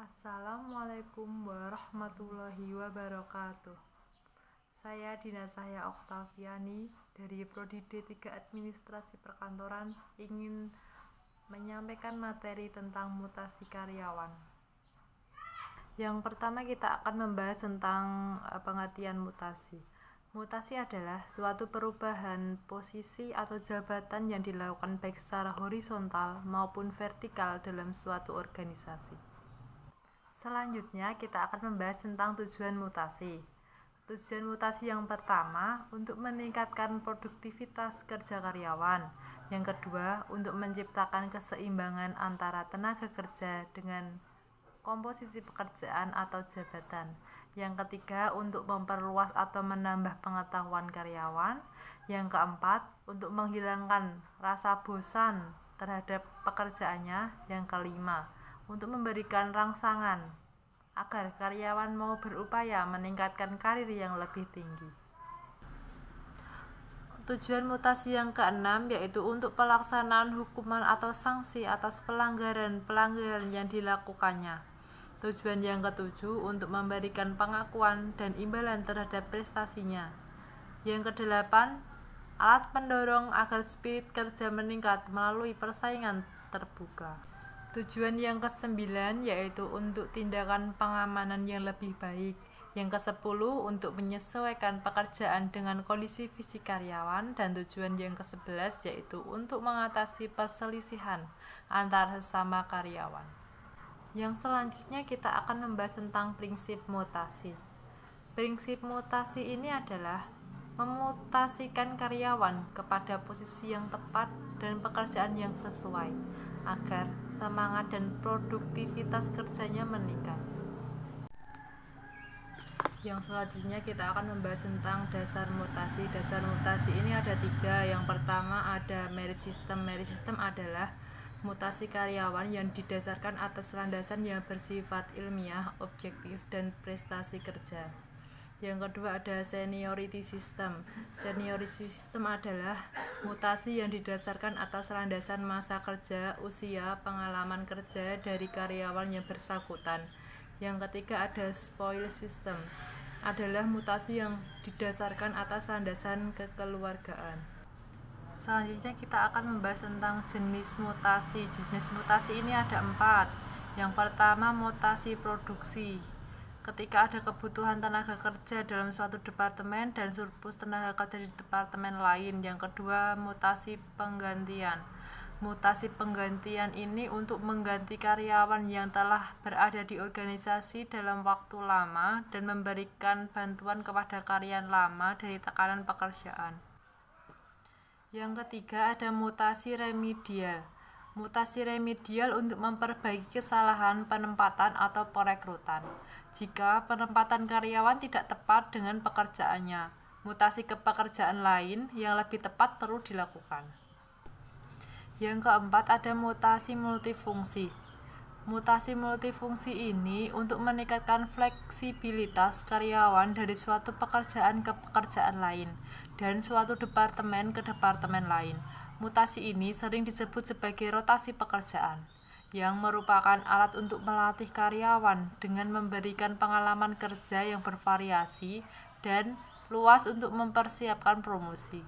Assalamualaikum warahmatullahi wabarakatuh. Saya Dina Cahya Oktaviani dari Prodi D3 Administrasi Perkantoran ingin menyampaikan materi tentang mutasi karyawan. Yang pertama kita akan membahas tentang pengertian mutasi. Mutasi adalah suatu perubahan posisi atau jabatan yang dilakukan baik secara horizontal maupun vertikal dalam suatu organisasi. Selanjutnya kita akan membahas tentang tujuan mutasi. Tujuan mutasi yang pertama untuk meningkatkan produktivitas kerja karyawan. Yang kedua untuk menciptakan keseimbangan antara tenaga kerja dengan komposisi pekerjaan atau jabatan. Yang ketiga untuk memperluas atau menambah pengetahuan karyawan. Yang keempat untuk menghilangkan rasa bosan terhadap pekerjaannya. Yang kelima untuk memberikan rangsangan agar karyawan mau berupaya meningkatkan karir yang lebih tinggi. Tujuan mutasi yang keenam yaitu untuk pelaksanaan hukuman atau sanksi atas pelanggaran yang dilakukannya. Tujuan yang ketujuh untuk memberikan pengakuan dan imbalan terhadap prestasinya. Yang kedelapan, alat pendorong agar spirit kerja meningkat melalui persaingan terbuka. Tujuan yang ke-9 yaitu untuk tindakan pengamanan yang lebih baik. Yang ke-10 untuk menyesuaikan pekerjaan dengan kondisi fisik karyawan. Dan tujuan yang ke-11 yaitu untuk mengatasi perselisihan antar sesama karyawan. Yang selanjutnya kita akan membahas tentang prinsip mutasi. Prinsip mutasi ini adalah memutasikan karyawan kepada posisi yang tepat dan pekerjaan yang sesuai agar semangat dan produktivitas kerjanya meningkat. Yang selanjutnya kita akan membahas tentang dasar mutasi. Dasar mutasi ini ada 3. Yang pertama ada merit system. Merit system adalah mutasi karyawan yang didasarkan atas landasan yang bersifat ilmiah, objektif, dan prestasi kerja. Yang kedua ada seniority system. Seniority system adalah mutasi yang didasarkan atas landasan masa kerja, usia, pengalaman kerja dari karyawan yang bersangkutan. Yang ketiga ada spoil system. Adalah mutasi yang didasarkan atas landasan kekeluargaan. Selanjutnya kita akan membahas tentang jenis mutasi. Jenis mutasi ini ada 4. Yang pertama mutasi produksi. Ketika ada kebutuhan tenaga kerja dalam suatu departemen dan surplus tenaga kerja di departemen lain. Yang kedua mutasi penggantian. Mutasi penggantian ini untuk mengganti karyawan yang telah berada di organisasi dalam waktu lama dan memberikan bantuan kepada karyawan lama dari tekanan pekerjaan. Yang ketiga ada mutasi remedial. Mutasi remedial untuk memperbaiki kesalahan penempatan atau perekrutan. Jika penempatan karyawan tidak tepat dengan pekerjaannya, mutasi ke pekerjaan lain yang lebih tepat perlu dilakukan. Yang keempat ada mutasi multifungsi. Mutasi multifungsi ini untuk meningkatkan fleksibilitas karyawan dari suatu pekerjaan ke pekerjaan lain dan suatu departemen ke departemen lain. Mutasi ini sering disebut sebagai rotasi pekerjaan, yang merupakan alat untuk melatih karyawan dengan memberikan pengalaman kerja yang bervariasi dan luas untuk mempersiapkan promosi.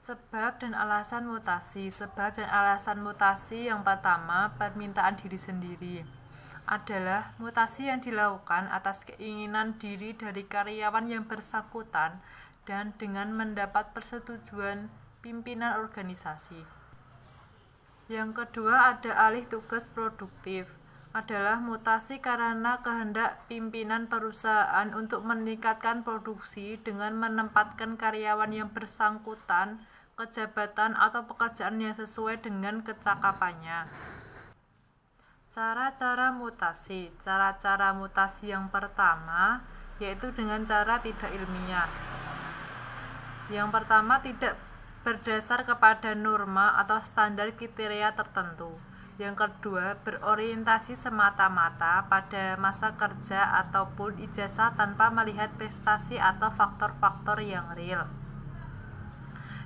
Sebab dan alasan mutasi. Sebab dan alasan mutasi yang pertama, permintaan diri sendiri. Adalah mutasi yang dilakukan atas keinginan diri dari karyawan yang bersangkutan dan dengan mendapat persetujuan pimpinan organisasi. Yang kedua ada alih tugas produktif. Adalah mutasi karena kehendak pimpinan perusahaan untuk meningkatkan produksi dengan menempatkan karyawan yang bersangkutan ke jabatan atau pekerjaan yang sesuai dengan kecakapannya. Cara-cara mutasi. Cara-cara mutasi yang pertama yaitu dengan cara tidak ilmiah. Yang pertama tidak berdasar kepada norma atau standar kriteria tertentu. Yang kedua, berorientasi semata-mata pada masa kerja ataupun ijazah tanpa melihat prestasi atau faktor-faktor yang real.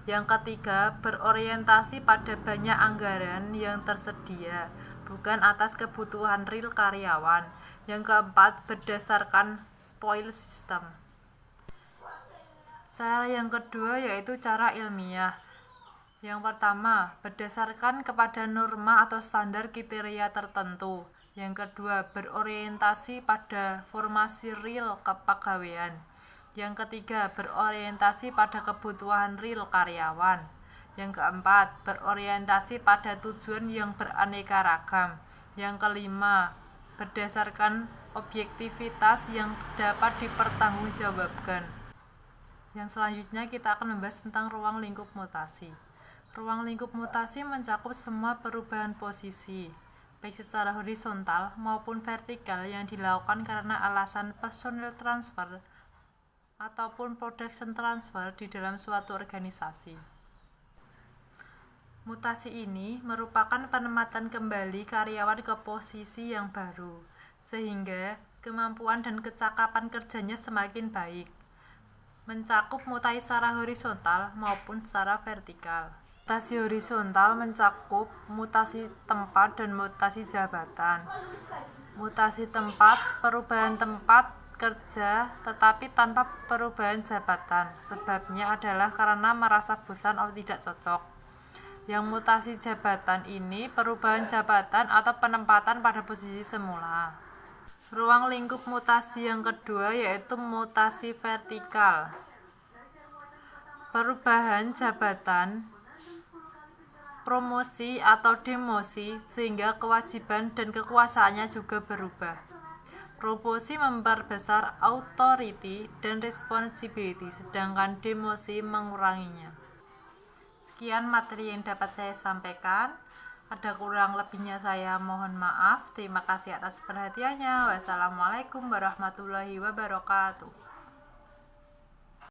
Yang ketiga, berorientasi pada banyak anggaran yang tersedia, bukan atas kebutuhan real karyawan. Yang keempat, berdasarkan spoil system. Cara yang kedua yaitu cara ilmiah. Yang pertama, berdasarkan kepada norma atau standar kriteria tertentu. Yang kedua, berorientasi pada formasi real kepegawaian. Yang ketiga, berorientasi pada kebutuhan real karyawan. Yang keempat, berorientasi pada tujuan yang beraneka ragam. Yang kelima, berdasarkan objektivitas yang dapat dipertanggungjawabkan. Yang selanjutnya kita akan membahas tentang ruang lingkup mutasi. Ruang lingkup mutasi mencakup semua perubahan posisi, baik secara horizontal maupun vertikal yang dilakukan karena alasan personal transfer ataupun production transfer di dalam suatu organisasi. Mutasi ini merupakan penempatan kembali karyawan ke posisi yang baru, sehingga kemampuan dan kecakapan kerjanya semakin baik. Mencakup mutasi secara horizontal maupun secara vertikal. Mutasi horizontal mencakup mutasi tempat dan mutasi jabatan. Mutasi tempat, perubahan tempat kerja tetapi tanpa perubahan jabatan. Sebabnya adalah karena merasa bosan atau tidak cocok. Yang mutasi jabatan ini perubahan jabatan atau penempatan pada posisi semula. Ruang lingkup mutasi yang kedua yaitu mutasi vertikal. Perubahan jabatan, promosi atau demosi sehingga kewajiban dan kekuasaannya juga berubah. Promosi memperbesar authority dan responsibility, sedangkan demosi menguranginya. Sekian materi yang dapat saya sampaikan. Ada kurang lebihnya saya mohon maaf. Terima kasih atas perhatiannya. Wassalamualaikum warahmatullahi wabarakatuh.